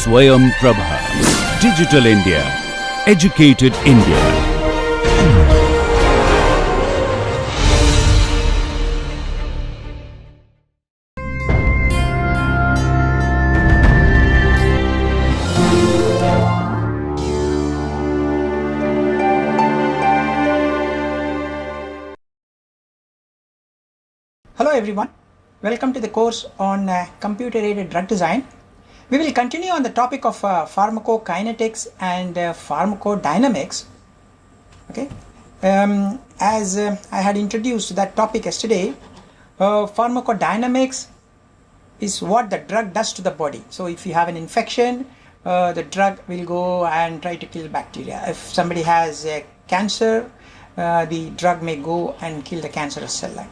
Swayam Prabha. Digital India. Educated India. Hello everyone, welcome to the course on computer-aided drug design. We will continue on the topic of pharmacokinetics and pharmacodynamics. Okay, as I had introduced that topic yesterday, pharmacodynamics is what the drug does to the body. So if you have an infection, the drug will go and try to kill bacteria. If somebody has cancer, the drug may go and kill the cancerous cell line.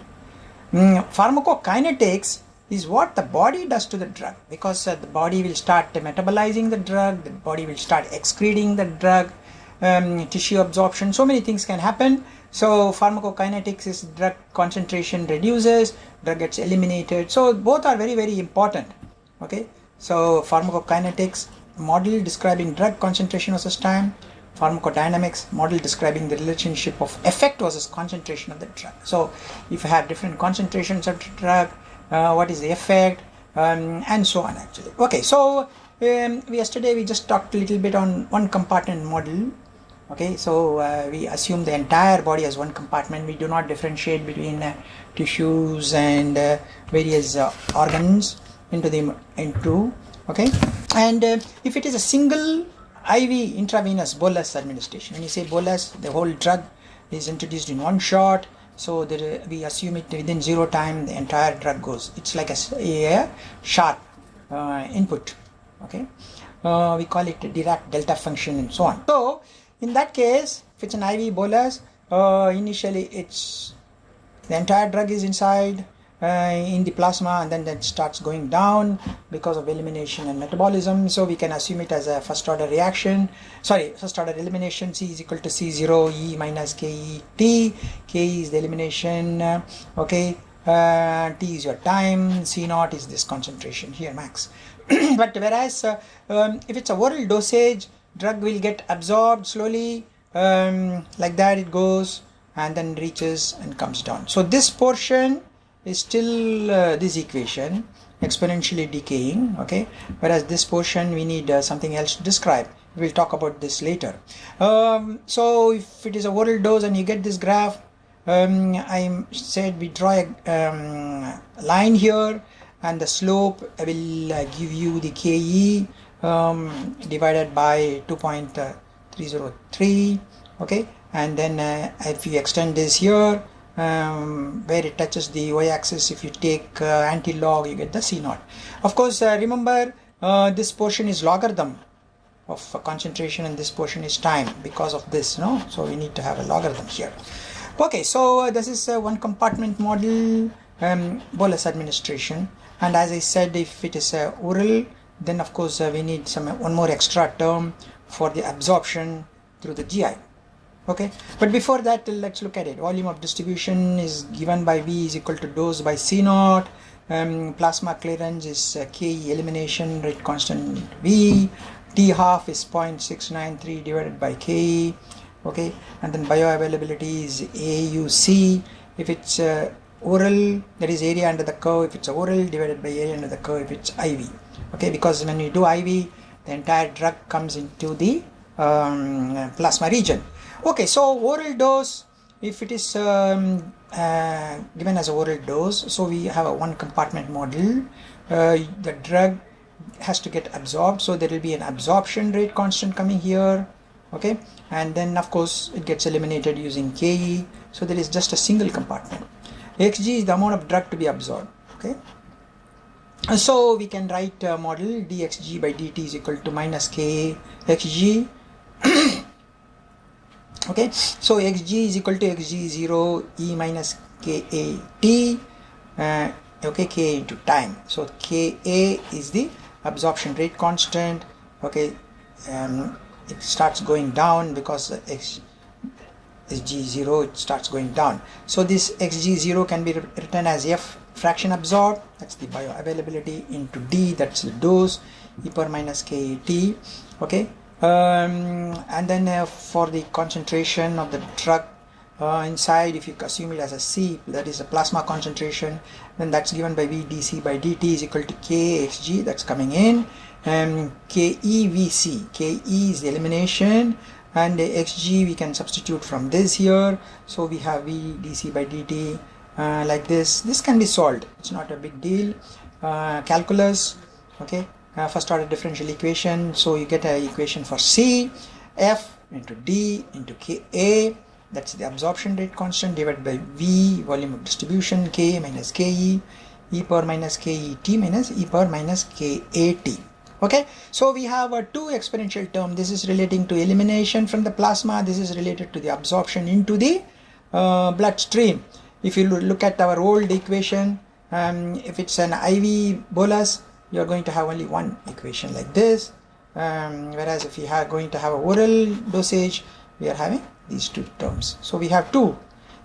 Pharmacokinetics is what the body does to the drug, because the body will start metabolizing the drug, the body will start excreting the drug, tissue absorption, so many things can happen. So pharmacokinetics is drug concentration reduces, drug gets eliminated, so both are very, very important. Okay, so pharmacokinetics, model describing drug concentration versus time. Pharmacodynamics, model describing the relationship of effect versus concentration of the drug. So if you have different concentrations of the drug, what is the effect, and so on actually. Okay, so yesterday we just talked a little bit on one compartment model. Okay, so we assume the entire body as one compartment. We do not differentiate between tissues and various organs into okay, and if it is a single IV intravenous bolus administration, when you say bolus, the whole drug is introduced in one shot, so we assume it within 0 time the entire drug goes. It's like a sharp input. Okay, we call it Dirac delta function and so on. So in that case, if it's an IV bolus, initially it's the entire drug is inside in the plasma, and then that starts going down because of elimination and metabolism. So we can assume it as a first order elimination. C is equal to C0 E minus KE T. K is the elimination, okay, T is your time, C0 is this concentration here, max. But whereas if it's a oral dosage, drug will get absorbed slowly, like that it goes and then reaches and comes down. So this portion is still this equation exponentially decaying, okay, whereas this portion we need something else to describe. We'll talk about this later. So if it is a oral dose and you get this graph, I said we draw a line here, and the slope will give you the KE divided by 2.303, okay, and then if you extend this here, where it touches the y-axis, if you take anti-log, you get the C0. Of course, remember this portion is logarithm of concentration and this portion is time because of this, no? So we need to have a logarithm here. Okay, so this is one compartment model, bolus administration, and as I said, if it is oral, then of course we need one more extra term for the absorption through the GI. Okay, but before that, let's look at it. Volume of distribution is given by V is equal to dose by C0. Plasma clearance is Ke elimination rate constant V. T half is 0.693 divided by Ke. Okay, and then bioavailability is AUC. If it's oral, that is area under the curve. If it's oral, divided by area under the curve if it's IV. Okay, because when you do IV, the entire drug comes into the plasma region. Okay, so oral dose, if it is given as a oral dose, so we have a one compartment model. The drug has to get absorbed, so there will be an absorption rate constant coming here, okay, and then of course it gets eliminated using Ke, so there is just a single compartment. Xg is the amount of drug to be absorbed, okay. So we can write a model dxg by dt is equal to minus K xg. Okay, so xg is equal to xg0 e minus ka t, okay, k into time. So ka is the absorption rate constant. Okay, it starts going down because xg0 it starts going down. So this xg0 can be written as f fraction absorbed, that's the bioavailability, into D, that's the dose, e power minus kT. Okay, and then for the concentration of the drug inside, if you assume it as a C, that is a plasma concentration, then that's given by V dC by dt is equal to kxg, that's coming in, and KEVC, Ke is the elimination, and the xg we can substitute from this here, so we have V dC by dt like this. This can be solved, it's not a big deal. Calculus, okay, first order differential equation, so you get an equation for C, F into D into Ka, that's the absorption rate constant, divided by V, volume of distribution, K minus Ke, e power minus Ket minus e power minus Kat. Okay, so we have a two exponential term. This is relating to elimination from the plasma, this is related to the absorption into the bloodstream. If you look at our old equation, if it's an IV bolus, you're going to have only one equation like this, whereas if you are going to have a oral dosage, we are having these two terms. So we have two,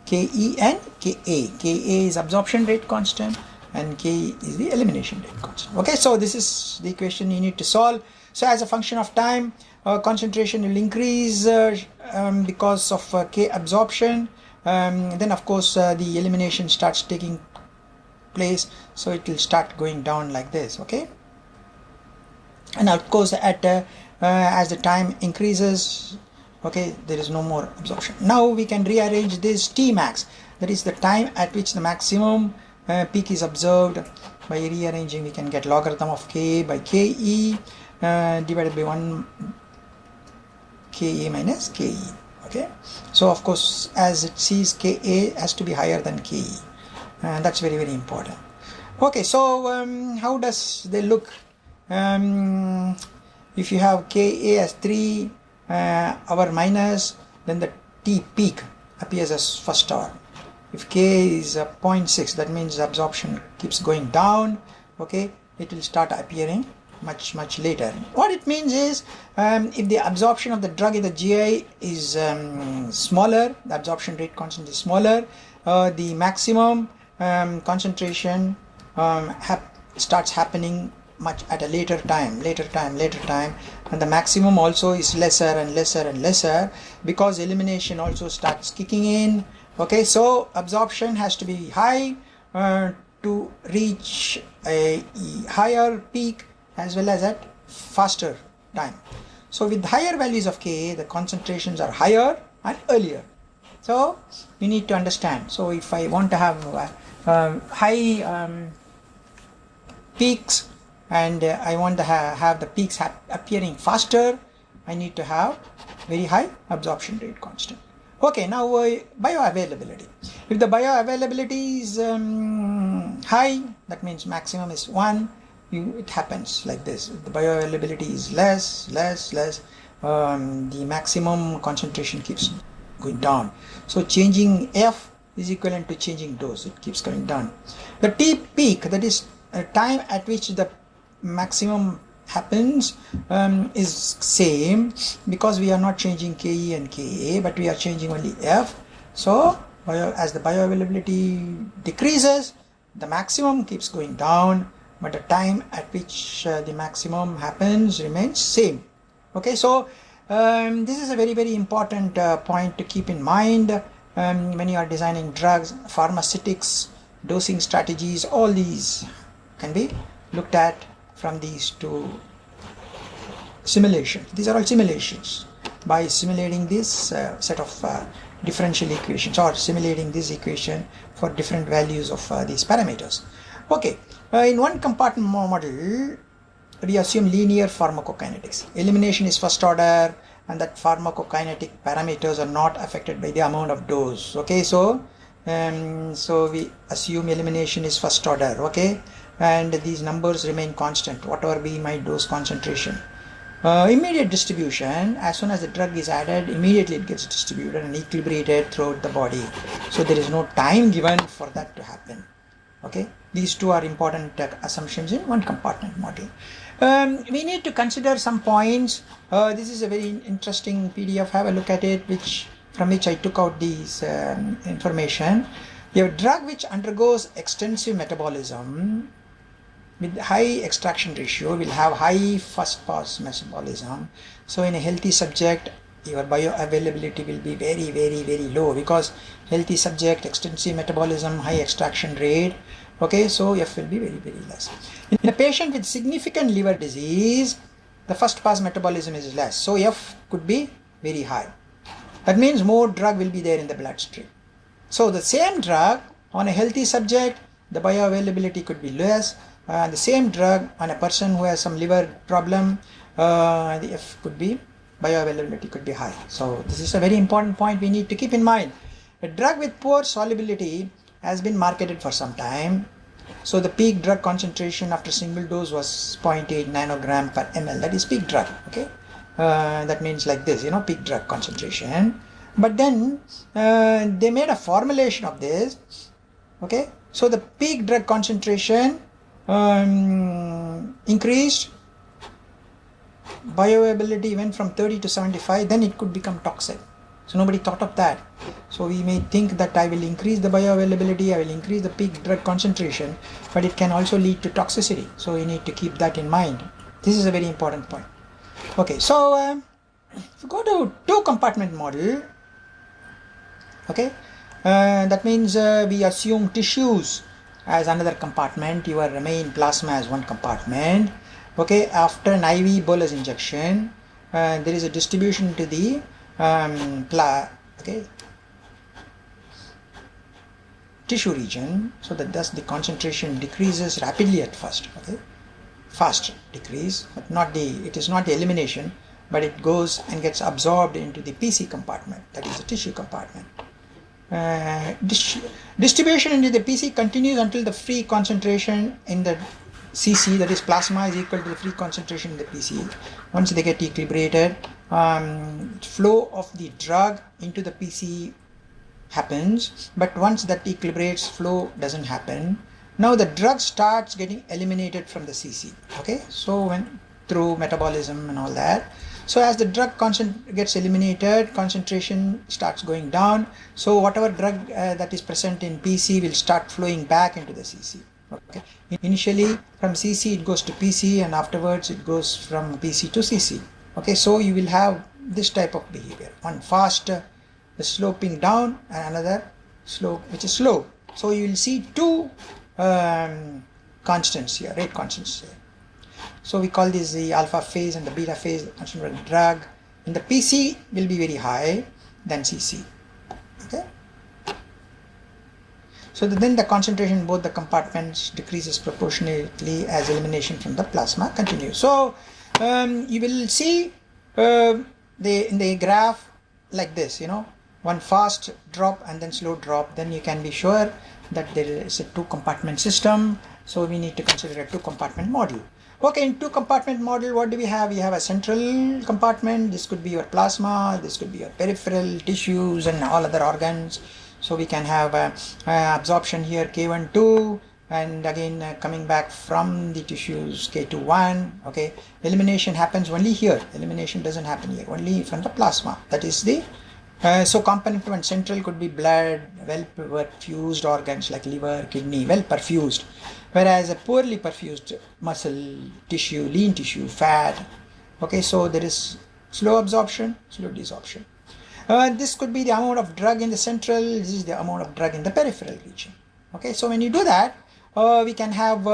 Ke and Ka. Ka is absorption rate constant and Ke is the elimination rate constant. Okay, so this is the equation you need to solve. So as a function of time, concentration will increase because of K absorption. Then of course the elimination starts taking place, so it will start going down like this. Okay, and of course at as the time increases, okay, there is no more absorption. Now we can rearrange this T max, that is the time at which the maximum peak is observed. By rearranging, we can get logarithm of K by Ke divided by 1 Ka minus Ke. Okay, so of course as it sees Ka has to be higher than Ke, and that's very, very important. Okay, so how does they look? If you have Ka as 3 hour minus, then the T peak appears as first hour. If K is 0.6, that means absorption keeps going down. Okay, it will start appearing much later. What it means is, if the absorption of the drug in the GI is smaller, the absorption rate constant is smaller, the maximum concentration starts happening much at a later time, and the maximum also is lesser and lesser because elimination also starts kicking in. Okay, so absorption has to be high to reach a higher peak as well as at faster time. So with higher values of Ka, the concentrations are higher and earlier. So you need to understand. So if I want to have high peaks and I want to have the peaks appearing faster, I need to have very high absorption rate constant. Okay, now bioavailability. If the bioavailability is high, that means maximum is 1, it happens like this. If the bioavailability is less, the maximum concentration keeps going down. So changing F is equivalent to changing dose, it keeps going down. The T peak, that is time at which the maximum happens, is same because we are not changing Ke and Ka, but we are changing only F. So as the bioavailability decreases, the maximum keeps going down, but the time at which the maximum happens remains same. Okay, so this is a very, very important point to keep in mind when you are designing drugs, pharmaceutics, dosing strategies. All these can be looked at from these two simulations. These are all simulations. By simulating this set of differential equations, or simulating this equation for different values of these parameters. Okay, in one compartment model, we assume linear pharmacokinetics. Elimination is first order, and that pharmacokinetic parameters are not affected by the amount of dose. Okay, so we assume elimination is first order. Okay, and these numbers remain constant whatever be my dose concentration. Immediate distribution, as soon as the drug is added, immediately it gets distributed and equilibrated throughout the body, so there is no time given for that to happen. Okay, these two are important assumptions in one compartment model. We need to consider some points. This is a very interesting PDF, have a look at it, from which I took out these information. You have a drug which undergoes extensive metabolism with high extraction ratio will have high first pass metabolism. So in a healthy subject, your bioavailability will be very, very, very low, because healthy subject, extensive metabolism, high extraction rate. Okay, so F will be very, very less. In a patient with significant liver disease, the first pass metabolism is less. So F could be very high. That means more drug will be there in the bloodstream. So the same drug on a healthy subject, the bioavailability could be less. The same drug on a person who has some liver problem, the F could be, bioavailability could be high. So this is a very important point we need to keep in mind. A drug with poor solubility has been marketed for some time. So the peak drug concentration after single dose was 0.8 nanogram per ml. That is peak drug. Okay, that means like this, peak drug concentration. But then they made a formulation of this. Okay, so the peak drug concentration increased, bioavailability went from 30 to 75, then it could become toxic. So nobody thought of that. So we may think that I will increase the bioavailability, I will increase the peak drug concentration, but it can also lead to toxicity. So we need to keep that in mind. This is a very important point. Okay, so if you go to two compartment model, okay, that means we assume tissues as another compartment, your main plasma as one compartment. Okay, after an IV bolus injection, there is a distribution to the tissue region, so that thus the concentration decreases rapidly at first. Okay, fast decrease, but it is not the elimination, but it goes and gets absorbed into the PC compartment, that is the tissue compartment. Distribution into the PC continues until the free concentration in the CC, that is plasma, is equal to the free concentration in the PC. Once they get equilibrated, flow of the drug into the PC happens, but once that equilibrates, flow doesn't happen. Now the drug starts getting eliminated from the CC. Okay, so when through metabolism and all that. So as the drug gets eliminated, concentration starts going down. So whatever drug that is present in PC will start flowing back into the CC. Okay. Initially from CC it goes to PC, and afterwards it goes from PC to CC. Okay, so you will have this type of behavior. One fast, the sloping down, and another slope which is slow. So you will see two constants here, rate constants here. So we call this the alpha phase and the beta phase constant for the drug. In the PC will be very high than CC. Okay. So then the concentration in both the compartments decreases proportionately as elimination from the plasma continues. So you will see in the graph like this, one fast drop and then slow drop. Then you can be sure that there is a two compartment system. So we need to consider a two compartment model. Okay, in two compartment model, what do we have? We have a central compartment. This could be your plasma, this could be your peripheral tissues and all other organs. So we can have absorption here K1 2, and again coming back from the tissues K2 1. Okay, elimination happens only here. Elimination doesn't happen here, only from the plasma. That is the so component 1 central could be blood, well perfused organs like liver, kidney, well perfused. Whereas a poorly perfused muscle, tissue, lean tissue, fat. Okay, so there is slow absorption, slow desorption. This could be the amount of drug in the central, this is the amount of drug in the peripheral region. Okay, so when you do that, we can have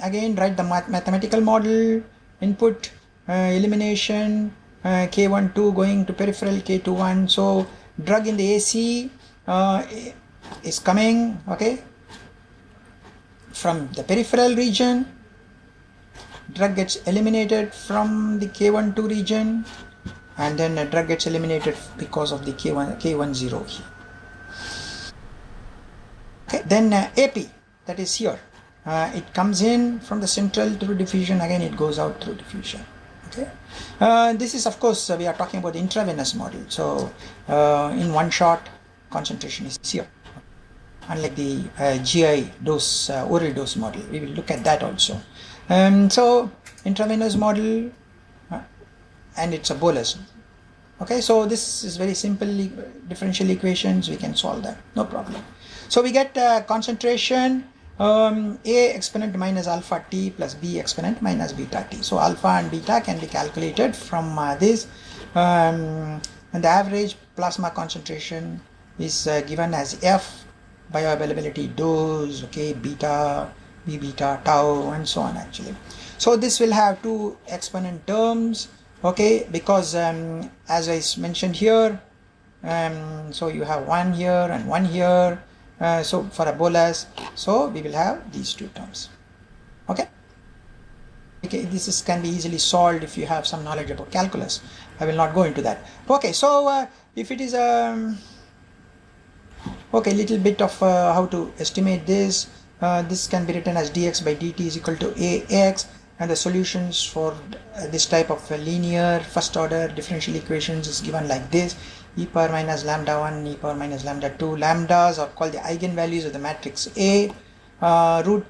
again write the mathematical model, input, elimination, K1 2 going to peripheral, K2 1. So drug in the AC is coming, okay, from the peripheral region. Drug gets eliminated from the K1 2 region, and then a drug gets eliminated because of the K10 here. Okay, then AP, that is here. It comes in from the central through diffusion, again it goes out through diffusion. Okay, this is of course we are talking about the intravenous model. So in one shot concentration is here, unlike the GI dose, oral dose model. We will look at that also. So intravenous model, and it's a bolus. Okay, so this is very simple differential equations, we can solve that, no problem. So we get concentration A exponent minus alpha t plus B exponent minus beta t. So alpha and beta can be calculated from this, and the average plasma concentration is given as F, bioavailability dose, okay, beta, B beta, tau, and so on actually. So this will have two exponent terms, okay, because as I mentioned here, so you have one here and one here. So for a bolus, so we will have these two terms. Okay, this can be easily solved if you have some knowledge about calculus. I will not go into that. Okay, so if it is okay, little bit of how to estimate this. This can be written as dx by dt is equal to ax, and the solutions for this type of linear first order differential equations is given like this: e power minus lambda 1, e power minus lambda 2. Lambdas are called the eigenvalues of the matrix A. How do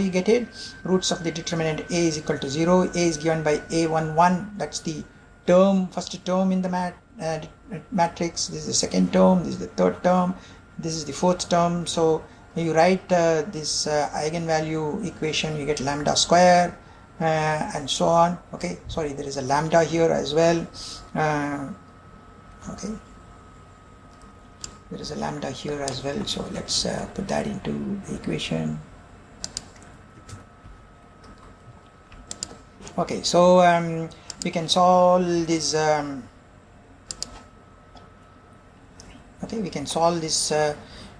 you get it? Roots of the determinant A is equal to 0. A is given by A11, that's the term, first term in the matrix. This is the second term, this is the third term, this is the fourth term. So you write this eigenvalue equation, you get lambda square and so on. Okay, sorry, there is a lambda here as well. Okay, there is a lambda here as well, so let's put that into the equation. Okay, so we can solve this okay, we can solve this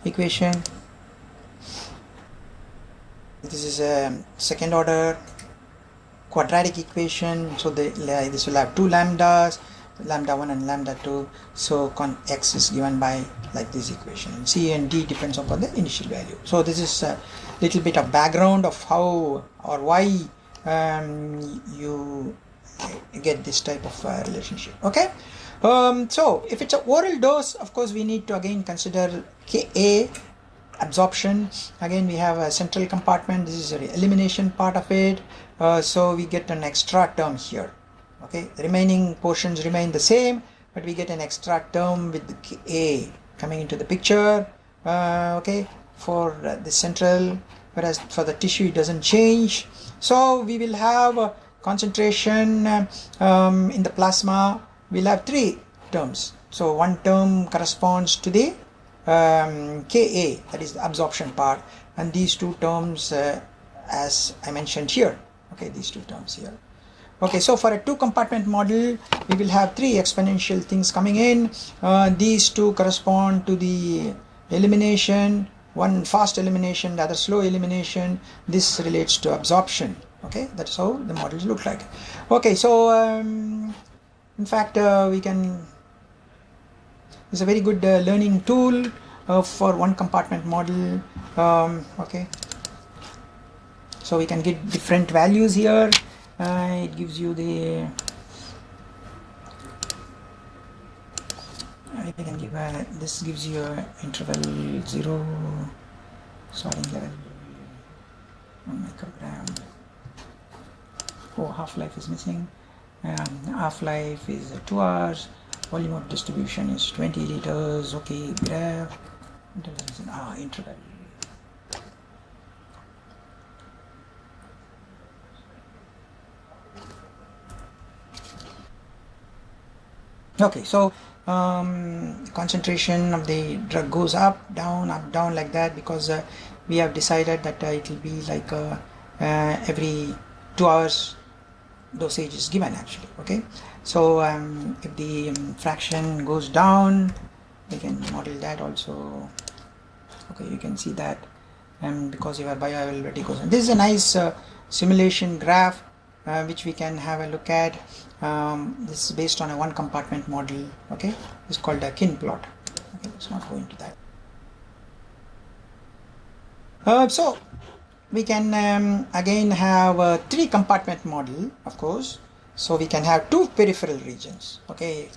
equation. This is a second order quadratic equation, so this will have two lambdas, lambda 1 and lambda 2. So x is given by like this equation, and c and d depends upon the initial value. So this is a little bit of background of how or why you get this type of relationship. Okay, so if it's an oral dose, of course we need to again consider Ka absorption. Again we have a central compartment, this is the elimination part of it, so we get an extra term here. Okay, the remaining portions remain the same, but we get an extra term with the A coming into the picture, okay, for the central, whereas for the tissue it doesn't change. So we will have concentration in the plasma, we'll have three terms. So one term corresponds to the Ka, that is the absorption part, and these two terms as I mentioned here, okay, these two terms here. Okay, so for a two compartment model, we will have three exponential things coming in. These two correspond to the elimination, one fast elimination, the other slow elimination. This relates to absorption. Okay, that's how the models look like. Okay, so in fact we can, it's a very good learning tool for one compartment model. Okay, so we can get different values here. It gives you the I can give this gives you a interval 0 starting level 1 microgram. Oh, half-life is missing. Half-life is 2 hours. Volume of distribution is 20 liters. Okay, graph interval. Okay, so concentration of the drug goes up, down like that, because we have decided that it will be like every 2 hours dosage is given actually. Okay, so if the fraction goes down, we can model that also. Okay, you can see that because your bioavailability goes on. This is a nice simulation graph which we can have a look at. This is based on a one compartment model. Okay, it's called a kin plot. Okay, let's not go into that. So we can again have a three compartment model, of course. So we can have two peripheral regions. Okay,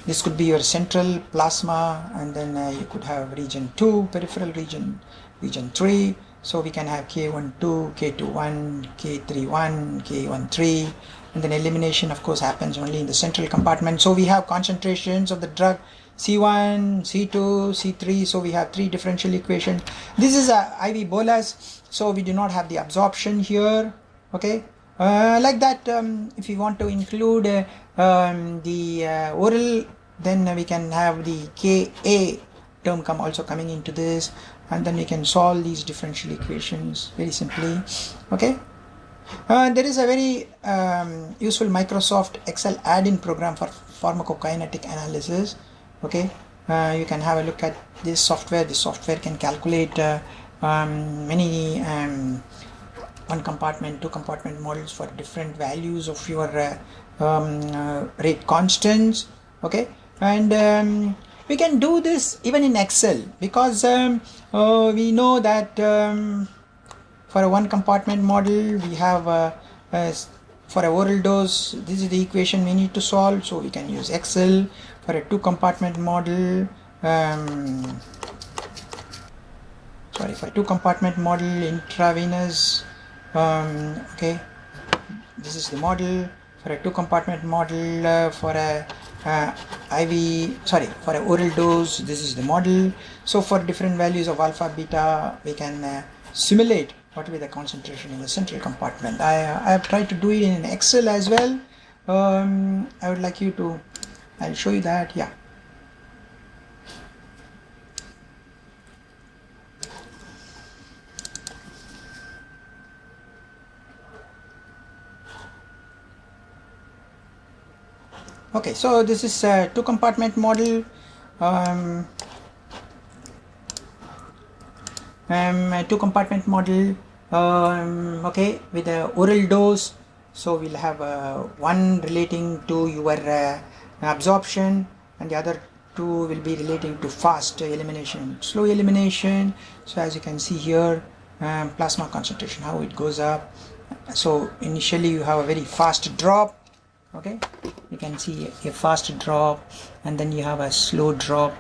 this could be your central plasma, and then you could have region 2, peripheral region 3. So we can have K12, K21, K31, K13, and then elimination of course happens only in the central compartment. So we have concentrations of the drug C1, C2, C3. So we have 3 differential equations. This is a IV bolus, so we do not have the absorption here. Okay, like that. If you want to include the oral, then we can have the Ka term also coming into this, and then we can solve these differential equations very simply. Okay. There is a very useful Microsoft Excel add-in program for pharmacokinetic analysis. Okay, you can have a look at this software. This software can calculate many 1 compartment, 2 compartment models for different values of your rate constants. Okay, and we can do this even in Excel, because we know that for a 1 compartment model we have for a oral dose, this is the equation we need to solve, so we can use Excel. For a 2 compartment model, for a 2 compartment model intravenous, okay, this is the model. For a 2 compartment model for a for a oral dose, this is the model. So for different values of alpha, beta, we can simulate what will be the concentration in the central compartment. I have tried to do it in Excel as well. I would like you to, I'll show you that. Yeah. Okay, so this is a 2 compartment model. A 2 compartment model, okay, with the oral dose. So we'll have one relating to your absorption, and the other 2 will be relating to fast elimination, slow elimination. So as you can see here, plasma concentration, how it goes up. So initially you have a very fast drop. Okay, you can see a fast drop, and then you have a slow drop.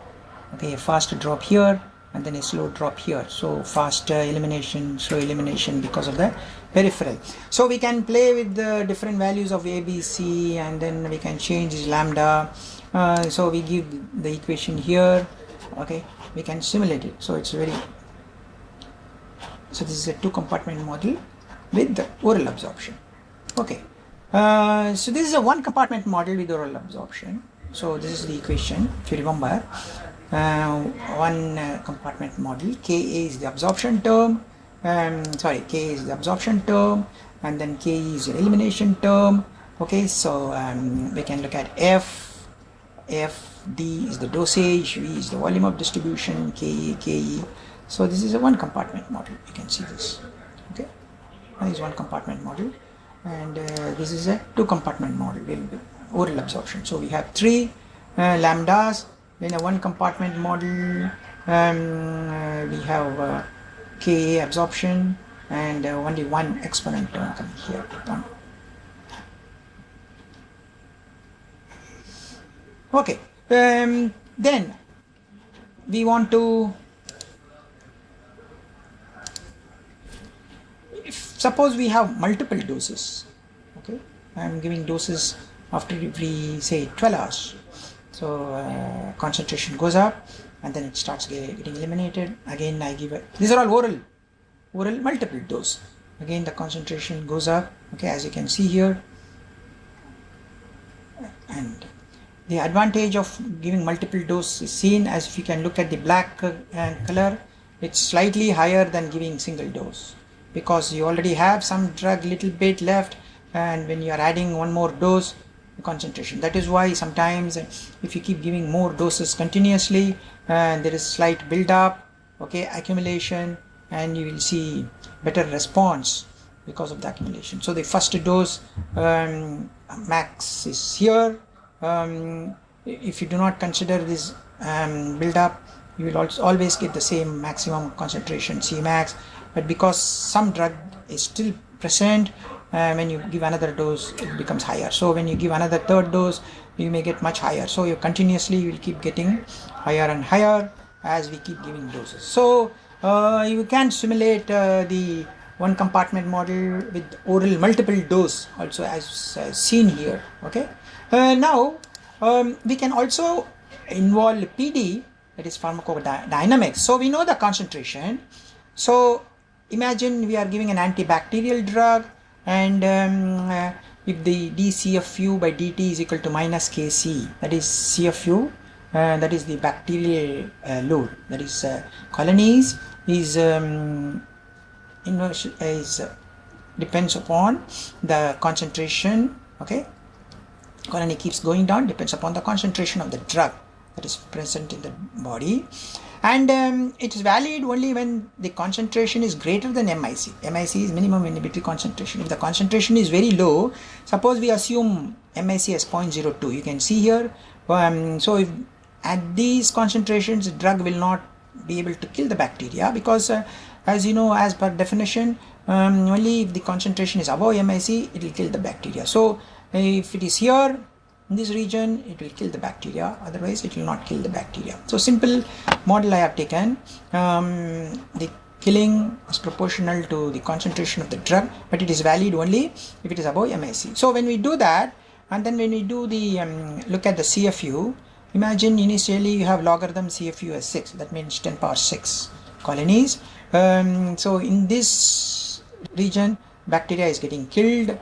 Okay, a fast drop here, and then a slow drop here. So fast elimination, slow elimination because of the peripheral. So we can play with the different values of A, B, C, and then we can change this lambda. So we give the equation here. Okay, we can simulate it. So it's very, so this is a 2 compartment model with the oral absorption. Okay, so this is a 1 compartment model with oral absorption. So this is the equation, if you remember. 1 compartment model, Ka is the absorption term, K is the absorption term, and then Ke is the elimination term. Okay, so we can look at D is the dosage, V is the volume of distribution, Ke. So this is a 1 compartment model, you can see this. Okay, this is 1 compartment model, and this is a 2 compartment model with oral absorption. So we have 3 lambdas. In a 1 compartment model, we have Ka absorption, and only 1 exponent term coming here. 1. Okay, then we want to, suppose we have multiple doses. Okay, I am giving doses after every, say, 12 hours. So concentration goes up, and then it starts getting eliminated. Again I give it, these are all oral multiple dose. Again the concentration goes up. Okay, as you can see here. And the advantage of giving multiple dose is seen as if you can look at the black color. It's slightly higher than giving single dose, because you already have some drug little bit left, and when you are adding 1 more dose, concentration. That is why sometimes if you keep giving more doses continuously, there is slight build up, okay, accumulation, and you will see better response because of the accumulation. So the first dose max is here. If you do not consider this build up, you will also always get the same maximum concentration, Cmax, but because some drug is still present, when you give another dose, it becomes higher. So when you give another 3rd dose, you may get much higher. So you continuously will keep getting higher and higher as we keep giving doses. So you can simulate the 1 compartment model with oral multiple dose also, as seen here. Okay, now we can also involve PD, that is pharmacodynamics. So we know the concentration. So imagine we are giving an antibacterial drug, and if the dCFU by dt is equal to minus Kc, that is CFU, that is the bacterial load, that is colonies is depends upon the concentration. Okay, colony keeps going down, depends upon the concentration of the drug that is present in the body, and it is valid only when the concentration is greater than MIC. MIC is minimum inhibitory concentration. If the concentration is very low, suppose we assume MIC as 0.02, you can see here, so if at these concentrations the drug will not be able to kill the bacteria, because as you know, as per definition, only if the concentration is above MIC it will kill the bacteria. So if it is here in this region, it will kill the bacteria, otherwise it will not kill the bacteria. So simple model I have taken. The killing is proportional to the concentration of the drug, but it is valid only if it is above MIC. So when we do that, and then when we do the look at the CFU, imagine initially you have logarithm CFU as 6, that means 10 power 6 colonies. So in this region, bacteria is getting killed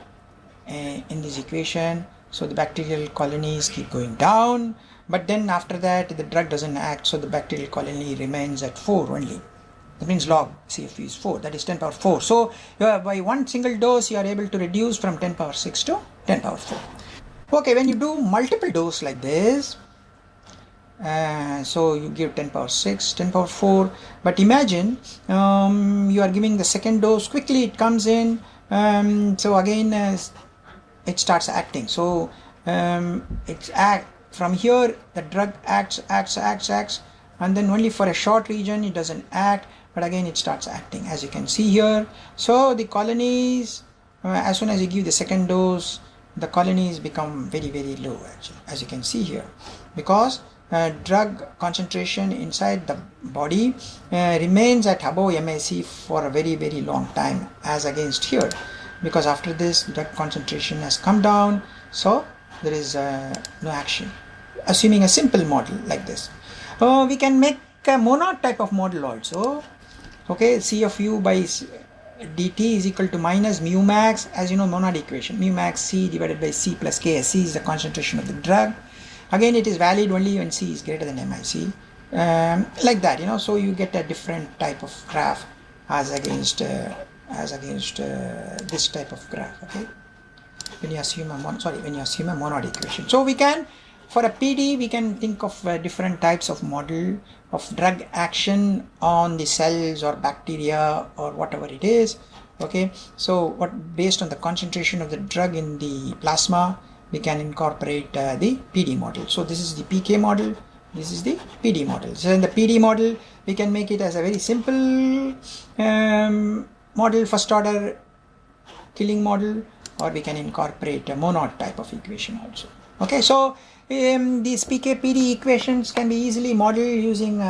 in this equation. So the bacterial colonies keep going down, but then after that the drug doesn't act, so the bacterial colony remains at 4 only. That means log CFU is 4, that is 10 power 4. So by one single dose you are able to reduce from 10 power 6 to 10 power 4. Okay, when you do multiple dose like this, so you give 10 power 6, 10 power 4, but imagine you are giving the second dose, quickly it comes in, so again it starts acting. So it's from here the drug acts, and then only for a short region it doesn't act, but again it starts acting, as you can see here. So the colonies, as soon as you give the second dose, the colonies become very low, actually, as you can see here, because drug concentration inside the body remains at above MIC for a very long time, as against here, because after this drug concentration has come down, so there is no action. Assuming a simple model like this, we can make a monod type of model also. Okay, CFU by dt is equal to minus mu max, as you know, monod equation, mu max C divided by C plus K. C is the concentration of the drug. Again, it is valid only when C is greater than MIC, like that, you know. So you get a different type of graph as against this type of graph. Okay, when you assume a monod equation. So we can, for a PD, we can think of different types of model of drug action on the cells or bacteria or whatever it is. Okay, so based on the concentration of the drug in the plasma, we can incorporate the PD model. So this is the PK model, this is the PD model. So in the PD model, we can make it as a very simple model, first order killing model, or we can incorporate a monod type of equation also. Okay, so these PK PD equations can be easily modeled using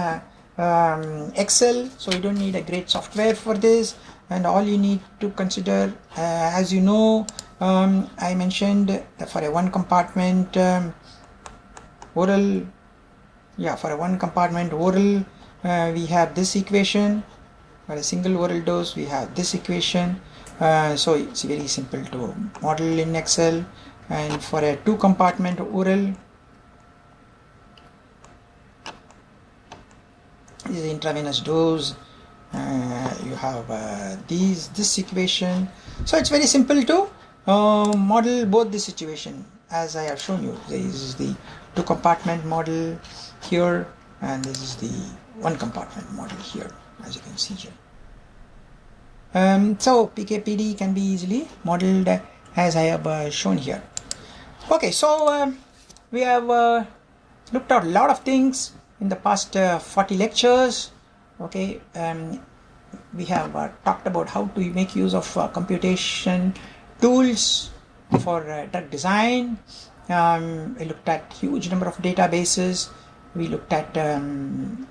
Excel, so you don't need a great software for this, and all you need to consider, as you know, I mentioned for a one compartment oral, we have this equation. For a single oral dose, we have this equation. So it's very simple to model in Excel. And for a 2 compartment oral, this is the intravenous dose. You have this equation. So it's very simple to model both the situation, as I have shown you. This is the 2 compartment model here, and this is the 1 compartment model here, as you can see here. So PKPD can be easily modeled as I have shown here. Okay, so we have looked at a lot of things in the past 40 lectures. Okay, we have talked about how to make use of computation tools for drug design. We looked at huge number of databases. We looked at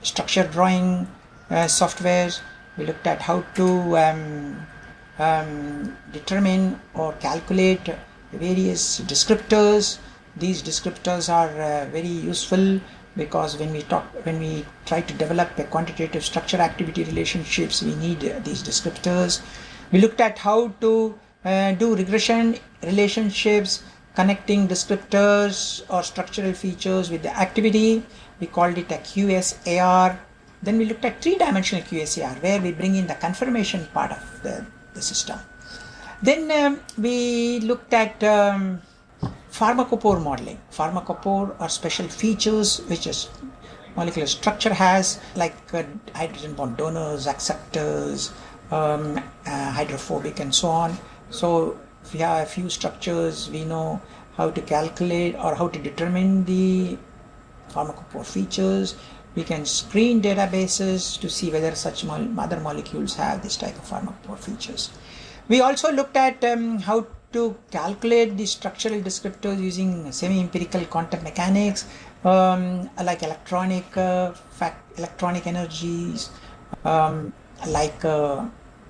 structure drawing softwares. We looked at how to determine or calculate various descriptors. These descriptors are very useful because when we try to develop a quantitative structure activity relationships, we need these descriptors. We looked at how to do regression relationships connecting descriptors or structural features with the activity. We called it a QSAR. Then we looked at three-dimensional QSAR, where we bring in the confirmation part of the system. Then we looked at pharmacophore modeling. Pharmacophore are special features which a molecular structure has, like hydrogen bond donors, acceptors, hydrophobic, and so on. So if we have a few structures, we know how to calculate or how to determine the pharmacophore features. We can screen databases to see whether such other molecules have this type of pharmacophore features. We also looked at how to calculate the structural descriptors using semi-empirical quantum mechanics, like electronic energies, like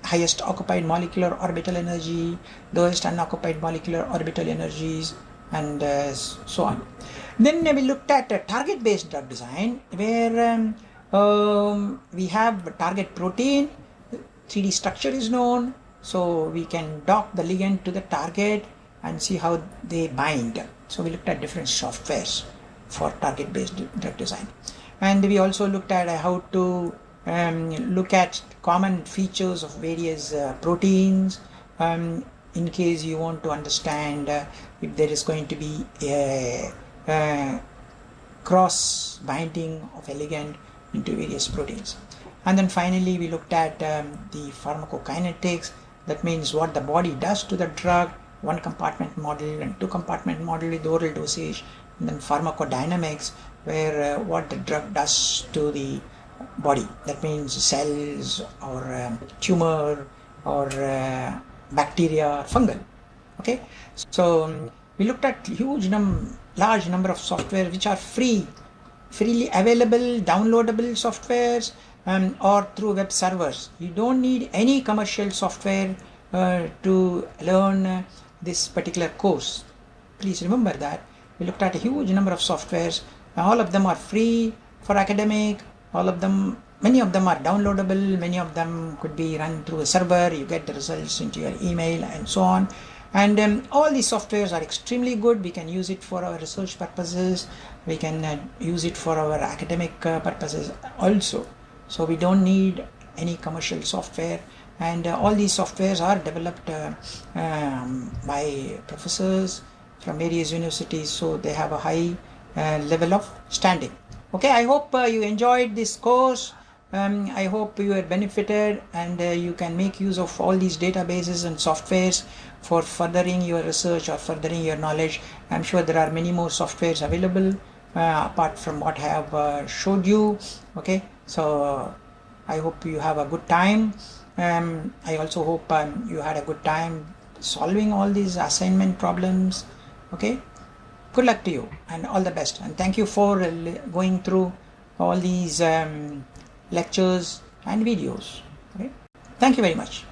highest occupied molecular orbital energy, lowest unoccupied molecular orbital energies, and so on. Then we looked at target-based drug design, where we have target protein, 3D structure is known, so we can dock the ligand to the target and see how they bind. So we looked at different softwares for target-based drug design. And we also looked at how to look at common features of various proteins, in case you want to understand if there is going to be a cross binding of a ligand into various proteins. And then finally we looked at the pharmacokinetics. That means what the body does to the drug, one compartment model and two compartment model with oral dosage. And then pharmacodynamics, where what the drug does to the body, that means cells or tumor or bacteria or fungal. Okay, so we looked at large number of software which are freely available, downloadable softwares, or through web servers. You don't need any commercial software to learn this particular course. Please remember that. We looked at a huge number of softwares. All of them are free for academic. Many of them are downloadable. Many of them could be run through a server. You get the results into your email and so on. And all these softwares are extremely good. We can use it for our research purposes. We can use it for our academic purposes also. So we don't need any commercial software. And all these softwares are developed by professors from various universities. So they have a high level of standing. Okay, I hope you enjoyed this course. I hope you are benefited, and you can make use of all these databases and softwares for furthering your research or furthering your knowledge. I'm sure there are many more softwares available apart from what I have showed you. Okay, so I hope you have a good time. I also hope you had a good time solving all these assignment problems. Okay, good luck to you and all the best, and thank you for going through all these lectures and videos. Okay, thank you very much.